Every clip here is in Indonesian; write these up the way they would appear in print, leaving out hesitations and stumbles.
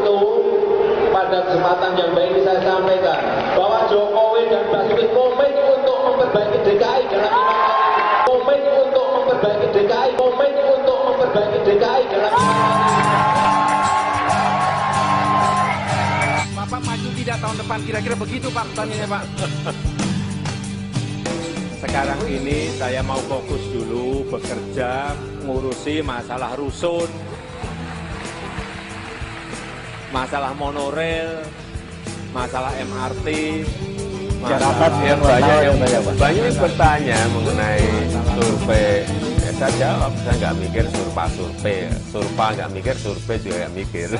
itu pada kesempatan yang baik ini saya sampaikan bahwa Jokowi dan Basuki komit untuk memperbaiki DKI dalam 5 tahun. Komit untuk memperbaiki DKI, komit untuk memperbaiki DKI dalam 5 tahun. Bapak maju tidak tahun depan, kira-kira begitu Pak pertanyaannya Pak. Sekarang ini saya mau fokus dulu bekerja ngurusi masalah rusun, masalah monorail, masalah MRT, Jakarta yang banyak yang bertanya mengenai survei. Saya jawab, saya nggak mikir surpa nggak mikir, survei juga nggak mikir.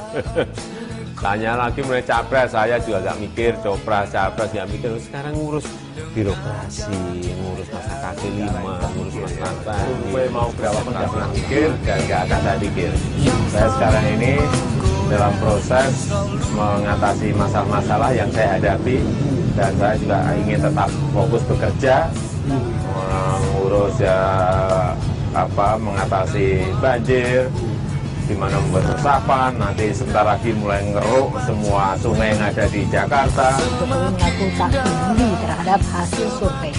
Tanya lagi mulai capres, saya juga nggak mikir, copras, capres nggak mikir. Sekarang ngurus birokrasi, ngurus masa kaki 5, ngurus masa survei mau berapa pun nggak pernah mikir dan nggak akan saya pikir. Saya sekarang ini dalam proses mengatasi masalah-masalah yang saya hadapi dan saya juga ingin tetap fokus bekerja, mengurus mengatasi banjir, di mana membuat resapan, nanti sebentar lagi mulai ngeruk semua sungai yang ada di Jakarta. Jokowi mengaku tak peduli terhadap hasil survei.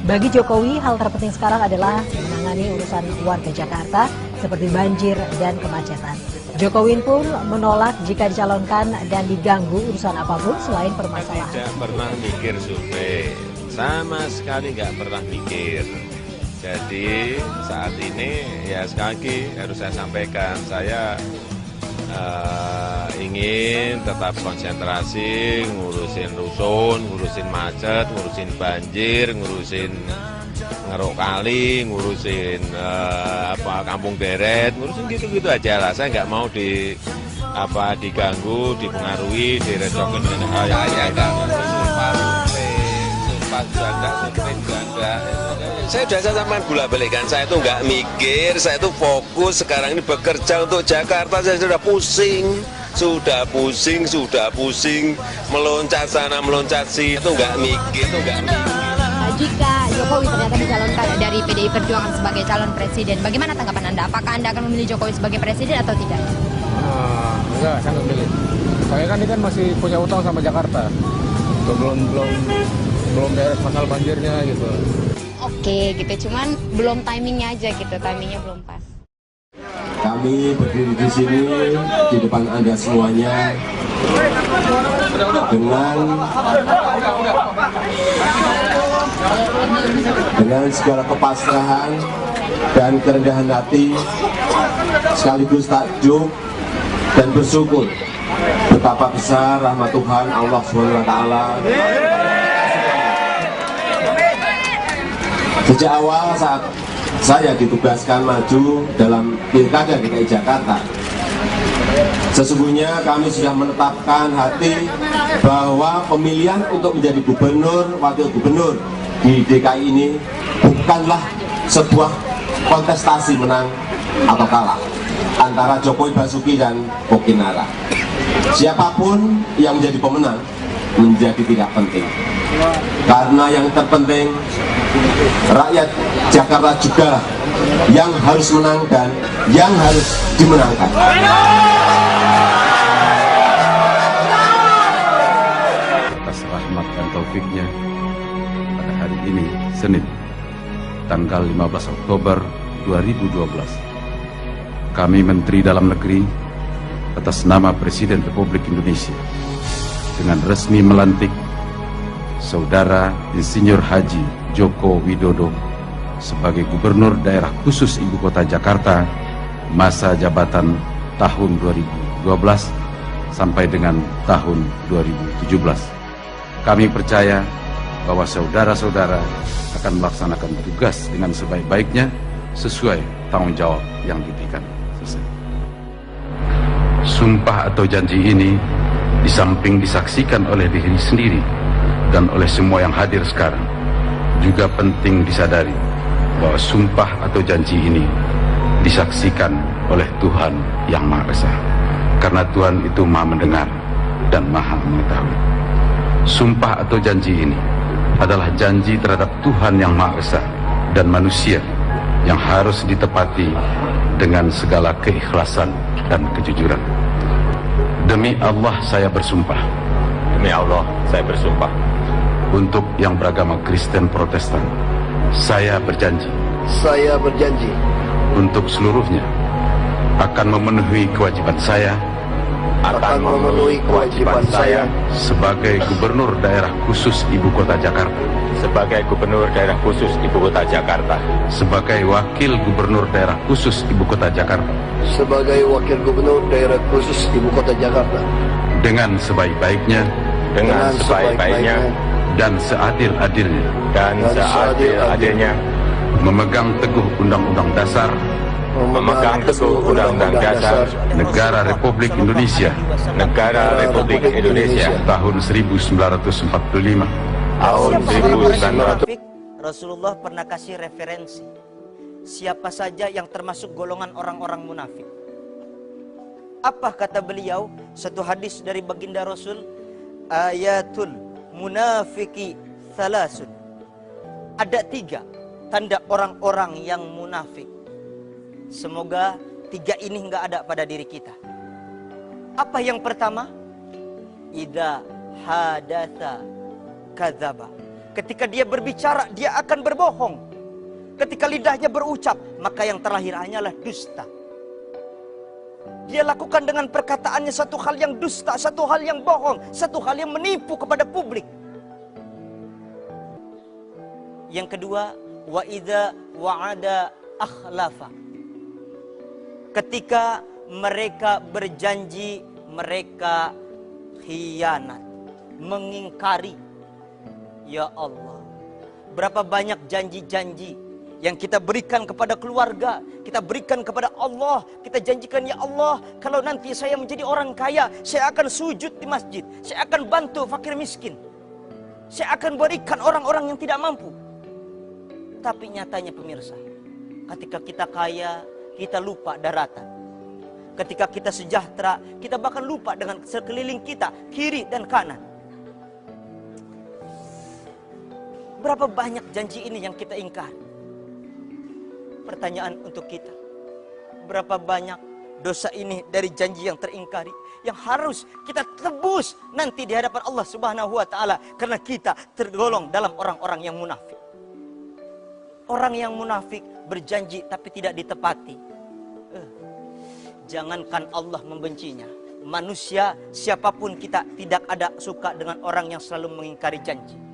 Bagi Jokowi, hal terpenting sekarang adalah menangani urusan warga Jakarta seperti banjir dan kemacetan. Jokowi pun menolak jika dicalonkan dan diganggu urusan apapun selain permasalahan. Tidak pernah mikir survei, sama sekali nggak pernah mikir. Jadi saat ini ya sekali lagi harus saya sampaikan, saya ingin tetap konsentrasi ngurusin rusun, ngurusin macet, ngurusin banjir, ngurusin ngeruk kali, ngurusin kampung deret, ngurusin gitu-gitu aja lah. Saya nggak mau diganggu, dipengaruhi, direcokin dengan hal yang saya sudah sampaikan bolak-balik kan, saya itu nggak mikir, saya itu fokus sekarang ini bekerja untuk Jakarta. Saya sudah pusing, meloncat sana, meloncat sini, itu nggak mikir. Jika Jokowi ternyata dicalonkan dari PDI Perjuangan sebagai calon presiden, bagaimana tanggapan Anda? Apakah Anda akan memilih Jokowi sebagai presiden atau tidak? Enggak, saya nggak milih. Saya kan ini kan masih punya utang sama Jakarta. Belum beres masalah banjirnya gitu. Oke, gitu. Cuman belum timingnya aja gitu, timingnya belum pas. Kami berdiri di sini di depan Anda semuanya dengan segala kepasrahan dan kerendahan hati, sekaligus takjub dan bersyukur betapa besar rahmat Tuhan Allah SWT. Sejak awal saat saya ditugaskan maju dalam Pilkada DKI Jakarta, sesungguhnya kami sudah menetapkan hati bahwa pemilihan untuk menjadi gubernur, wakil gubernur di DKI ini bukanlah sebuah kontestasi menang atau kalah antara Jokowi, Basuki, dan Kokinara. Siapapun yang menjadi pemenang menjadi tidak penting, karena yang terpenting rakyat Jakarta juga yang harus menang dan yang harus dimenangkan. Atas rahmat dan taufiknya, pada hari ini, Senin, tanggal 15 Oktober 2012, kami Menteri Dalam Negeri atas nama Presiden Republik Indonesia dengan resmi melantik Saudara Insinyur Haji Joko Widodo sebagai Gubernur Daerah Khusus Ibu Kota Jakarta masa jabatan tahun 2012 sampai dengan tahun 2017. Kami percaya bahwa saudara-saudara akan melaksanakan tugas dengan sebaik-baiknya sesuai tanggung jawab yang diberikan. Selesai. Sumpah atau janji ini di samping disaksikan oleh diri sendiri dan oleh semua yang hadir sekarang, juga penting disadari bahwa sumpah atau janji ini disaksikan oleh Tuhan Yang Maha Esa, karena Tuhan itu Maha mendengar dan Maha mengetahui. Sumpah atau janji ini adalah janji terhadap Tuhan Yang Maha Esa dan manusia yang harus ditepati dengan segala keikhlasan dan kejujuran. Demi Allah saya bersumpah. Demi Allah saya bersumpah. Untuk yang beragama Kristen Protestan, saya berjanji. Saya berjanji. Untuk seluruhnya, akan memenuhi kewajiban saya. Akan memenuhi kewajiban saya sebagai Gubernur Daerah Khusus Ibu Kota Jakarta. Sebagai Gubernur Daerah Khusus Ibu Kota Jakarta. Sebagai Wakil Gubernur Daerah Khusus Ibu Kota Jakarta. Sebagai Wakil Gubernur Daerah Khusus Ibu Kota Jakarta. Dengan sebaik-baiknya. Dengan sebaik-baiknya. Dan seadil-adilnya. Dan seadil-adilnya. Memegang teguh Undang-Undang Dasar. Memegang teguh Undang-Undang Dasar Negara Republik Indonesia. Negara Republik Indonesia Tahun 1945. Tahun 1900. Rasulullah pernah kasih referensi siapa saja yang termasuk golongan orang-orang munafik. Apa kata beliau? Satu hadis dari baginda Rasul, ayatul munafiki thalasun. Ada 3 tanda orang-orang yang munafik. Semoga 3 ini enggak ada pada diri kita. Apa yang pertama? Idza hadatsa kadzaba. Ketika dia berbicara, dia akan berbohong. Ketika lidahnya berucap, maka yang terlahir hanyalah dusta. Dia lakukan dengan perkataannya satu hal yang dusta, satu hal yang bohong, satu hal yang menipu kepada publik. Yang kedua, wa idza wa'ada akhlafa. Ketika mereka berjanji, mereka khianat, mengingkari. Ya Allah, berapa banyak janji-janji yang kita berikan kepada keluarga, kita berikan kepada Allah, kita janjikan, ya Allah, kalau nanti saya menjadi orang kaya, saya akan sujud di masjid, saya akan bantu fakir miskin, saya akan berikan orang-orang yang tidak mampu. Tapi nyatanya pemirsa, ketika kita kaya, kita lupa daratan. Ketika kita sejahtera, kita bahkan lupa dengan sekeliling kita, kiri dan kanan. Berapa banyak janji ini yang kita ingkari? Pertanyaan untuk kita, berapa banyak dosa ini dari janji yang teringkari, yang harus kita tebus nanti di hadapan Allah Subhanahu wa Ta'ala, karena kita tergolong dalam orang-orang yang munafik. Orang yang munafik berjanji tapi tidak ditepati. Jangankan Allah membencinya, manusia siapapun kita tidak ada suka dengan orang yang selalu mengingkari janji.